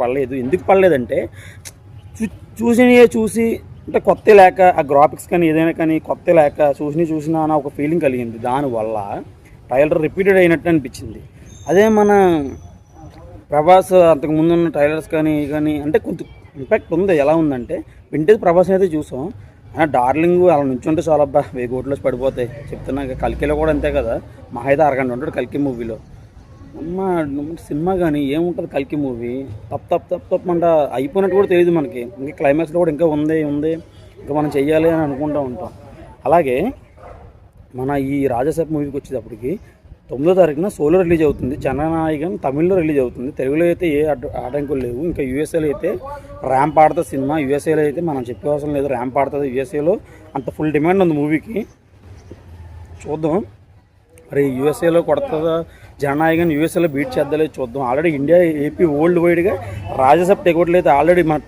పడలేదు. ఎందుకు పడలేదంటే చూసి అంటే కొత్త లేక ఆ గ్రాఫిక్స్ కానీ ఏదైనా కానీ కొత్త లేక చూసినా అన్న ఒక ఫీలింగ్ కలిగింది. దానివల్ల ట్రైలర్ రిపీటెడ్ అయినట్టు అనిపించింది. అదే మన ప్రభాస్ అంతకుముందు ఉన్న ట్రైలర్స్ కానీ అంటే కొంచెం ఇంపాక్ట్ ఉంది. ఎలా ఉందంటే వింటేజ్ ప్రభాస్ అయితే చూసాం, డార్లింగ్ అలా నుంచుంటే చాలా 1000 కోట్లు పడిపోతాయి చెప్తున్నాక. కల్కిలో కూడా అంతే కదా, మహా అయితే అరగంట ఉంటాడు కల్కి మూవీలో. అమ్మ సినిమా కానీ ఏముంటుంది కల్కి మూవీ, తప్పు అంట అయిపోయినట్టు కూడా తెలియదు మనకి. ఇంకా క్లైమాక్స్లో కూడా ఇంకా ఉంది ఇంకా మనం చెయ్యాలి అని అనుకుంటూ ఉంటాం. అలాగే మన ఈ రాజాసాబ్ మూవీకి వచ్చేటప్పటికి 9వ తారీఖున సోలో రిలీజ్ అవుతుంది. జననాయకం తమిళ్లో రిలీజ్ అవుతుంది. తెలుగులో అయితే ఏ ఆటంకులు లేవు. ఇంకా యూఎస్ఏలో అయితే ర్యాంప్ ఆడుతుంది సినిమా. యూఎస్ఏలో అయితే మనం చెప్పే అవసరం లేదు, ర్యాంప్ ఆడుతుంది. యూఎస్ఏలో అంత ఫుల్ డిమాండ్ ఉంది మూవీకి. చూద్దాం మరి యూఎస్ఏలో కొడుతుందా జననాయకం, యూఎస్ఏలో బీట్ చేద్దాలే చూద్దాం. ఆల్రెడీ ఇండియా ఏపీ వరల్డ్ వైడ్గా రాజాసాబ్ టేకౌట్లు అయితే ఆల్రెడీ మన